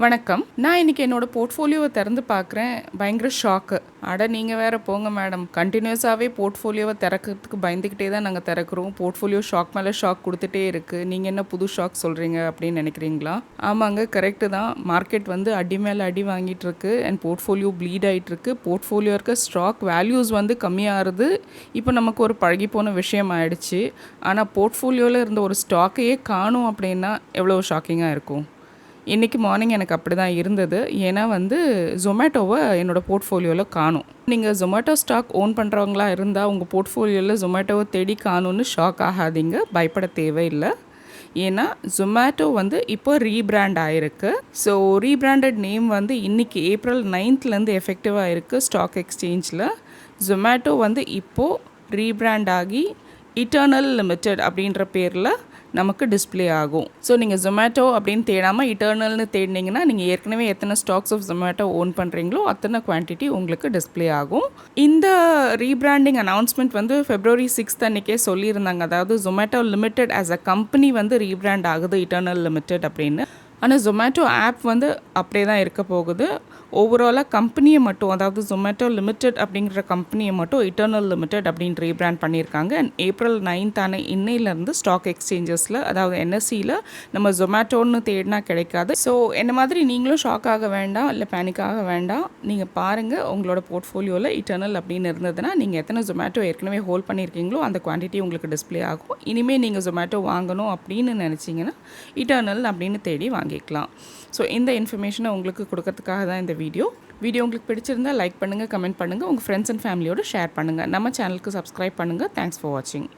வணக்கம். நான் இன்னைக்கு என்னோட போர்ட்ஃபோலியோவ திறந்து பார்க்குறேன். பயங்கர ஷாக்கு. அட நீங்க வேற போங்க மேடம். கன்டினியூஸாவே போர்ட்ஃபோலியோவ திறக்கிறதுக்கு பயந்துக்கிட்டே தான் நாங்க திறக்கிறோம். போர்ட்ஃபோலியோ ஷாக் மேல ஷாக் குடுத்துட்டே இருக்கு. நீங்க என்ன புது ஷாக் சொல்றீங்க அப்படின்னு நினைக்கிறீங்களா? ஆமாங்க, கரெக்ட்டு தான். மார்க்கெட் வந்து அடி மேல அடி வாங்கிட்டு இருக்கு. அண்ட் போர்ட்ஃபோலியோ ப்ளீட் ஆயிட்டு இருக்கு. போர்ட்ஃபோலியோ இருக்க ஸ்டாக் வேல்யூஸ் வந்து கம்மியாகுது. இப்போ நமக்கு ஒரு பழகிப்போன விஷயம் ஆயிடுச்சு. ஆனா போர்ட்ஃபோலியோல இருந்த ஒரு ஸ்டாக்கையே காணோம் அப்படின்னா எவ்வளோ ஷாக்கிங்கா இருக்கும்? இன்றைக்கி மார்னிங் எனக்கு அப்படி தான் இருந்தது. ஏன்னா வந்து ஜொமேட்டோவை என்னோடய போர்ட்ஃபோலியோவில் காணோம். நீங்கள் ஜொமேட்டோ ஸ்டாக் ஓன் பண்ணுறவங்களா இருந்தால் உங்கள் போர்ட்ஃபோலியோவில் ஜொமேட்டோவை தேடி காணும்னு ஷாக் ஆகாதீங்க, பயப்பட தேவையில்லை. ஏன்னா ஜொமேட்டோ வந்து இப்போ ரீபிராண்ட் ஆகிருக்கு. ஸோ ரீபிராண்டட் நேம் வந்து இன்றைக்கி ஏப்ரல் 9th எஃபெக்டிவாக இருக்குது ஸ்டாக் எக்ஸ்சேஞ்சில். ஜொமேட்டோ வந்து இப்போது ரீபிராண்ட் ஆகி இட்டர்னல் லிமிடெட் அப்படின்ற பேரில் நமக்கு டிஸ்பிளே ஆகும். ஸோ நீங்கள் ஜொமேட்டோ அப்படின்னு தேடாமல் இட்டர்னல்னு தேடினீங்கன்னா நீங்கள் ஏற்கனவே எத்தனை ஸ்டாக்ஸ் ஆஃப் ஜொமேட்டோ ஓன் பண்ணுறீங்களோ அத்தனை குவான்டிட்டி உங்களுக்கு டிஸ்பிளே ஆகும். இந்த ரீபிராண்டிங் அனௌன்ஸ்மெண்ட் வந்து February 6th அன்றைக்கே சொல்லியிருந்தாங்க. அதாவது Zomato limited as a company வந்து ரீபிராண்ட் ஆகுது இட்டர்னல் லிமிடெட் அப்படின்னு. ஆனால் ஜொமேட்டோ ஆப் வந்து அப்படியே தான் இருக்க போகுது. ஓவராலாக கம்பெனியை மட்டும், அதாவது ஜொமேட்டோ லிமிடெட் அப்படிங்கிற கம்பெனியை மட்டும் இட்டர்னல் லிமிடெட் அப்படின்னு ரீபிராண்ட் பண்ணியிருக்காங்க. அண்ட் ஏப்ரல் 9th இன்னையிலேருந்து ஸ்டாக் எக்ஸ்சேஞ்சஸில், அதாவது NSEயில் நம்ம ஜொமேட்டோன்னு தேடினா கிடைக்காது. ஸோ என்ன மாதிரி நீங்களும் ஷாக் ஆக வேண்டாம், இல்லை பேனிக் ஆக வேண்டாம். நீங்கள் பாருங்கள், உங்களோட போர்ட்ஃபோலியோவில் இட்டர்னல் அப்படின்னு இருந்ததுன்னா நீங்கள் எத்தனை ஜொமேட்டோ ஏற்கனவே ஹோல்ட் பண்ணியிருக்கீங்களோ அந்த குவான்டிட்டி உங்களுக்கு டிஸ்பிளே ஆகும். இனிமேல் நீங்கள் ஜொமேட்டோ வாங்கணும் அப்படின்னு நினச்சிங்கன்னா இட்டர்னல் அப்படின்னு தேடி வாங்கிக்கலாம். ஸோ இந்த இன்ஃபர்மேஷனை உங்களுக்கு கொடுக்கறதுக்காக தான் இந்த வீடியோ உங்களுக்கு பிடிச்சிருந்தால் லைக் பண்ணுங்கள், கமெண்ட் பண்ணுங்கள், உங்கள் ஃப்ரெண்ட்ஸ் அண்ட் ஃபேமிலியோடு ஷேர் பண்ணுங்கள். நம்ம சேனலுக்கு சப்ஸ்கிரைப் பண்ணுங்கள். தேங்க்ஸ் ஃபார் வாட்சிங்.